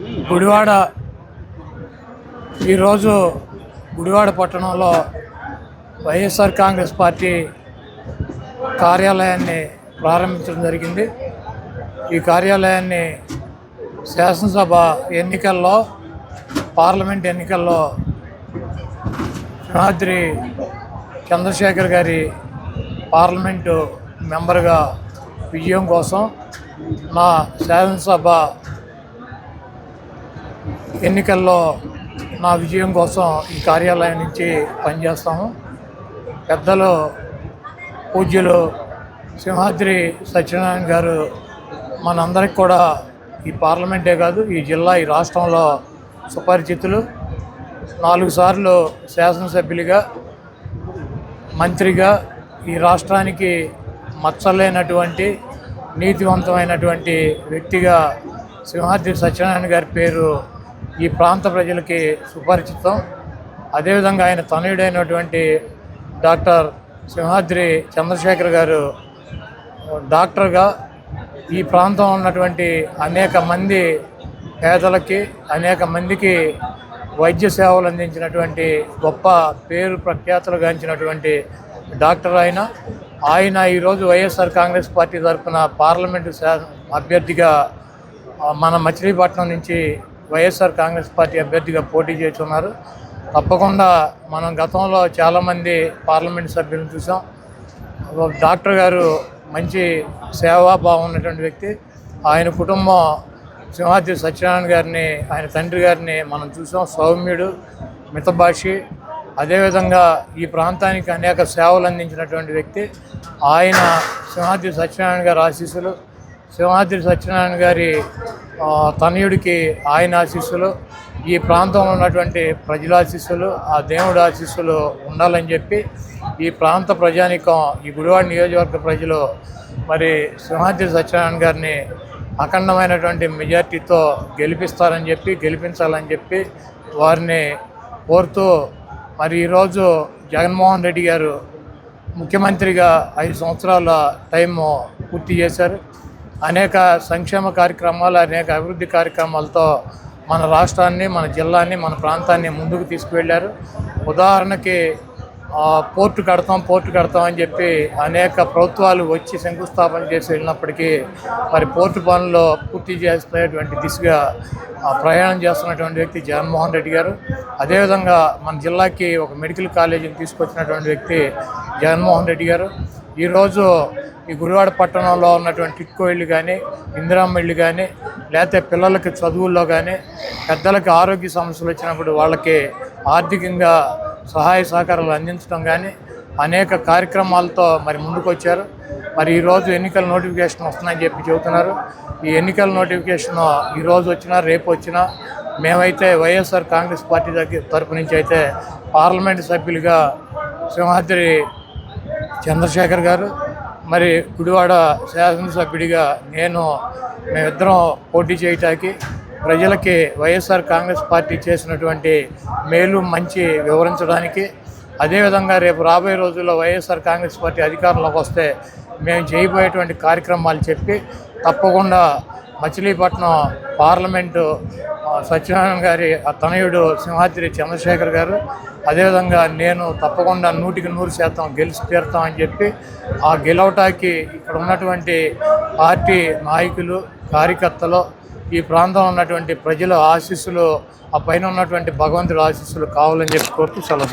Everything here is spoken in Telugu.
గుడివాడ ఈరోజు గుడివాడ పట్టణంలో వైఎస్ఆర్ కాంగ్రెస్ పార్టీ కార్యాలయాన్ని ప్రారంభించడం జరిగింది. ఈ కార్యాలయాన్ని శాసనసభ ఎన్నికల్లో, పార్లమెంట్ ఎన్నికల్లో సింహాద్రి చంద్రశేఖర్ గారి పార్లమెంటు మెంబర్గా విజయం కోసం నా శాసనసభ ఎన్నికల్లో నా విజయం కోసం ఈ కార్యాలయం నుంచి పనిచేస్తాము. పెద్దలు పూజ్యులు సింహాద్రి సత్యనారాయణ గారు మనందరికి కూడా ఈ పార్లమెంటే కాదు, ఈ జిల్లా, ఈ రాష్ట్రంలో సుపరిచితులు. 4 సార్లు శాసనసభ్యులుగా, మంత్రిగా ఈ రాష్ట్రానికి మచ్చలేనటువంటి నీతివంతమైనటువంటి వ్యక్తిగా సింహాద్రి సత్యనారాయణ గారి పేరు ఈ ప్రాంత ప్రజలకి సుపరిచితం. అదేవిధంగా ఆయన తనయుడైనటువంటి డాక్టర్ సింహాద్రి చంద్రశేఖర్ గారు డాక్టర్గా ఈ ప్రాంతంలో ఉన్నటువంటి అనేక మంది పేదలకి, అనేక మందికి వైద్య సేవలు అందించినటువంటి గొప్ప పేరు ప్రఖ్యాతులు గాంచినటువంటి డాక్టర్ ఆయన ఈరోజు వైఎస్ఆర్ కాంగ్రెస్ పార్టీ తరఫున పార్లమెంటు అభ్యర్థిగా మన మచిలీపట్నం నుంచి వైఎస్ఆర్ కాంగ్రెస్ పార్టీ అభ్యర్థిగా పోటీ చేస్తున్నారు. తప్పకుండా మనం గతంలో చాలామంది పార్లమెంటు సభ్యులను చూసాం. డాక్టర్ గారు మంచి సేవాభావం ఉన్నటువంటి వ్యక్తి. ఆయన కుటుంబం సింహాద్రి సత్యనారాయణ గారిని, ఆయన తండ్రి గారిని మనం చూసాం. సౌమ్యుడు, మితభాషి, అదేవిధంగా ఈ ప్రాంతానికి అనేక సేవలు అందించినటువంటి వ్యక్తి. ఆయన సింహాద్రి సత్యనారాయణ గారి ఆశీస్సులు, సింహాద్రి సత్యనారాయణ గారి తనయుడికి ఆయన ఆశీస్సులు, ఈ ప్రాంతంలో ఉన్నటువంటి ప్రజల ఆశీస్సులు, ఆ దేవుడి ఆశీస్సులు ఉండాలని చెప్పి ఈ ప్రాంత ప్రజానీకం, ఈ గుడివాడ నియోజకవర్గ ప్రజలు మరి సింహాద్రి సత్యనారాయణ గారిని అఖండమైనటువంటి మెజార్టీతో గెలిపించాలని చెప్పి వారిని కోరుతూ, మరి ఈరోజు జగన్మోహన్ రెడ్డి గారు ముఖ్యమంత్రిగా 5 సంవత్సరాల టైము పూర్తి చేశారు. అనేక సంక్షేమ కార్యక్రమాలు, అనేక అభివృద్ధి కార్యక్రమాలతో మన రాష్ట్రాన్ని, మన జిల్లాని, మన ప్రాంతాన్ని ముందుకు తీసుకువెళ్ళారు. ఉదాహరణకి పోర్టు కడతాం అని చెప్పి అనేక ప్రభుత్వాలు వచ్చి శంకుస్థాపన చేసి వెళ్ళినప్పటికీ మరి పోర్టు పనులు పూర్తి చేసేటువంటి దిశగా ప్రయాణం చేస్తున్నటువంటి వ్యక్తి జగన్మోహన్ రెడ్డి గారు. అదేవిధంగా మన జిల్లాకి ఒక మెడికల్ కాలేజీని తీసుకొచ్చినటువంటి వ్యక్తి జగన్మోహన్ రెడ్డి గారు. ఈరోజు ఈ గుడివాడ పట్టణంలో ఉన్నటువంటి టిట్కో ఇళ్ళు కానీ, ఇందిరమ్మ ఇళ్ళు కానీ, లేకపోతే పిల్లలకి చదువుల్లో కానీ, పెద్దలకి ఆరోగ్య సమస్యలు వచ్చినప్పుడు వాళ్ళకి ఆర్థికంగా సహాయ సహకారాలు అందించడం కానీ అనేక కార్యక్రమాలతో మరి ముందుకు వచ్చారు. మరి ఈరోజు ఎన్నికల నోటిఫికేషన్ వస్తుందని చెప్పి చెబుతున్నారు. ఈ ఎన్నికల నోటిఫికేషన్ ఈరోజు వచ్చినా, రేపు వచ్చినా మేమైతే వైఎస్ఆర్ కాంగ్రెస్ పార్టీ తరపు నుంచి అయితే పార్లమెంటు సభ్యులుగా సింహాద్రి చంద్రశేఖర్ గారు, మరి గుడివాడ శాసనసభ్యుడిగా మేమిద్దరం పోటీ చేయటానికి ప్రజలకి వైఎస్ఆర్ కాంగ్రెస్ పార్టీ చేసినటువంటి మేలు మంచి వివరించడానికి, అదేవిధంగా రేపు రాబోయే రోజుల్లో వైఎస్ఆర్ కాంగ్రెస్ పార్టీ అధికారంలోకి వస్తే మేము చేయబోయేటువంటి కార్యక్రమాలు చెప్పి తప్పకుండా మచిలీపట్నం పార్లమెంటు సత్యనారాయణ గారి తనయుడు సింహాద్రి చంద్రశేఖర్ గారు, అదేవిధంగా నేను తప్పకుండా 100% గెలిచి తీరుతామని చెప్పి ఆ గెలవటానికి ఇక్కడ ఉన్నటువంటి పార్టీ నాయకులు, కార్యకర్తలు, ఈ ప్రాంతంలో ఉన్నటువంటి ప్రజల ఆశీస్సులు, ఆ పైన ఉన్నటువంటి భగవంతుడి ఆశీస్సులు కావాలని చెప్పి కోరుతూ సెలవు.